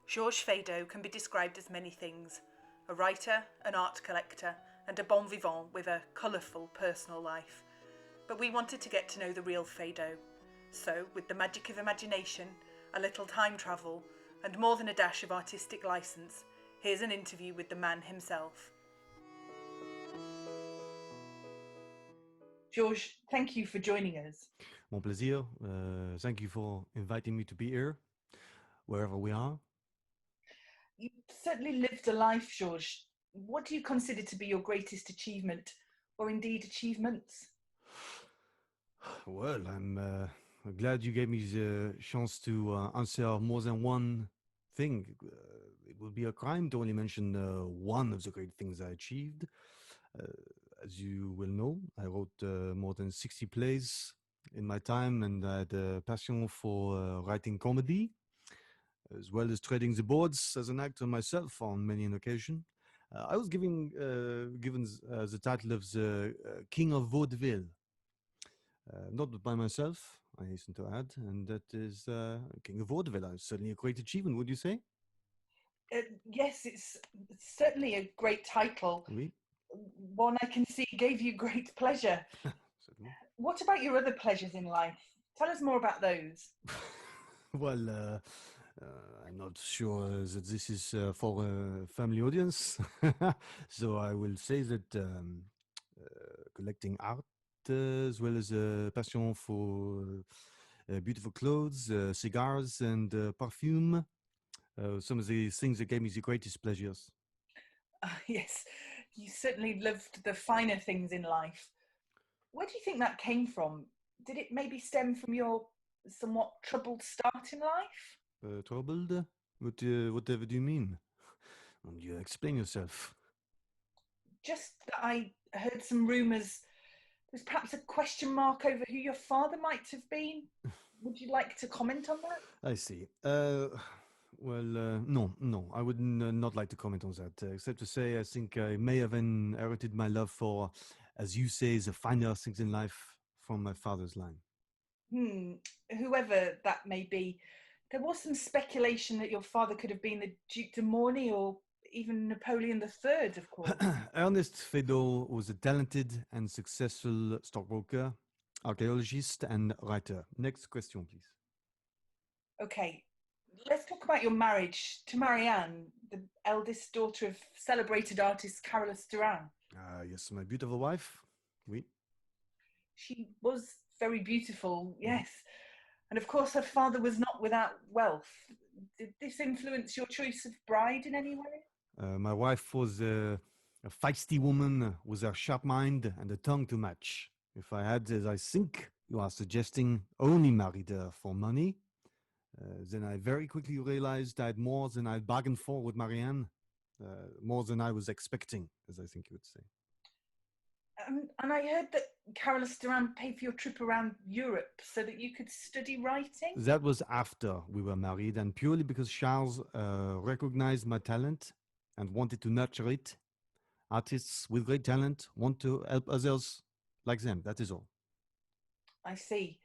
Georges Feydeau can be described as many things: a writer, an art collector, and a bon vivant with a colourful personal life. But we wanted to get to know the real Feydeau. So, with the magic of imagination, a little time travel, and more than a dash of artistic licence, here's an interview with the man himself. Georges, thank you for joining us. Mon plaisir. Thank you for inviting me to be here, wherever we are. You certainly lived a life, Georges. What do you consider to be your greatest achievement, or indeed achievements? Well, I'm glad you gave me the chance to answer more than one thing. It would be a crime to only mention one of the great things I achieved. As you will know, I wrote more than 60 plays in my time, and I had a passion for writing comedy, as well as treading the boards as an actor myself on many an occasion. I was given the title of the King of Vaudeville. Not by myself, I hasten to add, and that is King of Vaudeville. Certainly a great achievement, would you say? Yes, it's certainly a great title. Oui. One I can see gave you great pleasure. Certainly. What about your other pleasures in life? Tell us more about those. Well, I'm not sure that this is for a family audience, so I will say that collecting art, as well as a passion for beautiful clothes, cigars, and perfume. Some of the things that gave me the greatest pleasures. Yes, you certainly loved the finer things in life. Where do you think that came from? Did it maybe stem from your somewhat troubled start in life? Troubled? Whatever do you mean? You explain yourself. Just that I heard some rumours. There's perhaps a question mark over who your father might have been. Would you like to comment on that? I see. No, I would not like to comment on that, except to say I think I may have inherited my love for, as you say, the finer things in life from my father's line. Whoever that may be, there was some speculation that your father could have been the Duke de Morny or even Napoleon III, of course. Ernest Feydeau was a talented and successful stockbroker, archaeologist, and writer. Next question, please. Okay, let's talk about your marriage to Marianne, the eldest daughter of celebrated artist Carolus Duran. Yes, my beautiful wife. Oui. She was very beautiful, yes. And of course, her father was not without wealth. Did this influence your choice of bride in any way? My wife was a feisty woman with a sharp mind and a tongue to match. If I had, as I think you are suggesting, only married her for money, then I very quickly realized I had more than I bargained for with Marianne, more than I was expecting, as I think you would say. And I heard that Carolus Duran paid for your trip around Europe so that you could study writing? That was after we were married, and purely because Charles recognized my talent and wanted to nurture it. Artists with great talent want to help others like them, that is all. I see.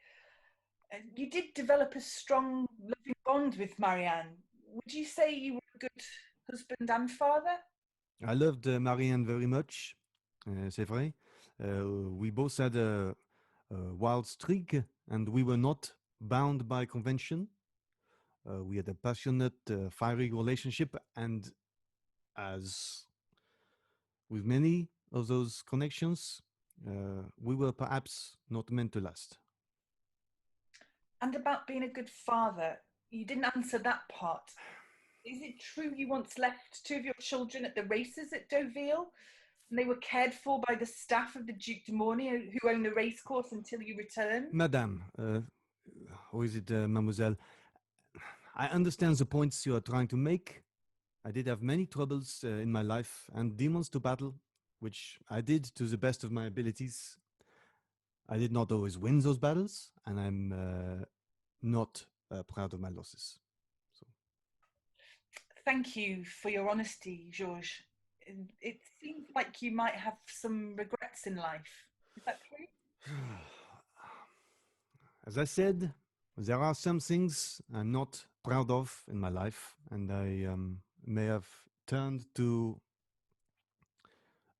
You did develop a strong, loving bond with Marianne. Would you say you were a good husband and father? I loved Marianne very much, c'est vrai. We both had a wild streak, and we were not bound by convention. We had a passionate, fiery relationship, and as with many of those connections, we were perhaps not meant to last. And about being a good father, you didn't answer that part. Is it true you once left two of your children at the races at Deauville? And they were cared for by the staff of the Duc de Morny, who owned the racecourse, until you returned? Madame, or is it Mademoiselle? I understand the points you are trying to make. I did have many troubles in my life and demons to battle, which I did to the best of my abilities. I did not always win those battles, and I'm not proud of my losses. So. Thank you for your honesty, Georges. It seems like you might have some regrets in life. Is that true? As I said, There are some things I'm not proud of in my life, and I may have turned to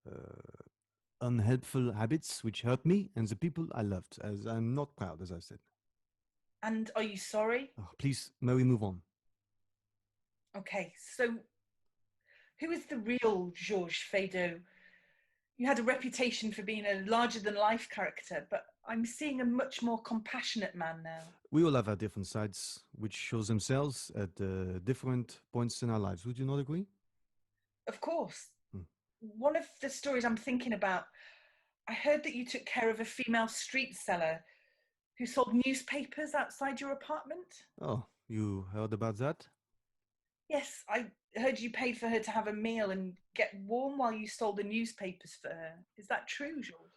uh, unhelpful habits which hurt me and the people I loved, as I'm not proud, as I said. And are you sorry? Oh, please, may we move on? Okay, so who is the real Georges Feydeau? You had a reputation for being a larger than life character, but I'm seeing a much more compassionate man now. We all have our different sides, which shows themselves at different points in our lives. Would you not agree? Of course. Hmm. One of the stories I'm thinking about, I heard that you took care of a female street seller who sold newspapers outside your apartment. Oh, you heard about that? Yes, I heard you paid for her to have a meal and get warm while you sold the newspapers for her. Is that true, Georges?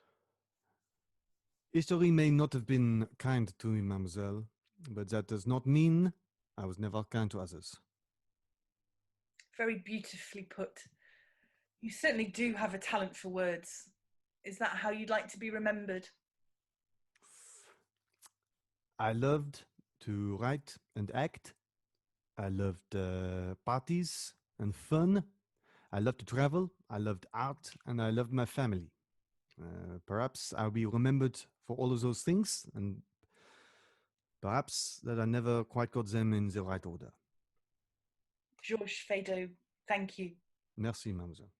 History may not have been kind to me, mademoiselle, but that does not mean I was never kind to others. Very beautifully put. You certainly do have a talent for words. Is that how you'd like to be remembered? I loved to write and act. I loved parties and fun. I loved to travel. I loved art, and I loved my family. Perhaps I'll be remembered for all of those things, and perhaps that I never quite got them in the right order. Georges Feydeau, thank you. Merci, mademoiselle.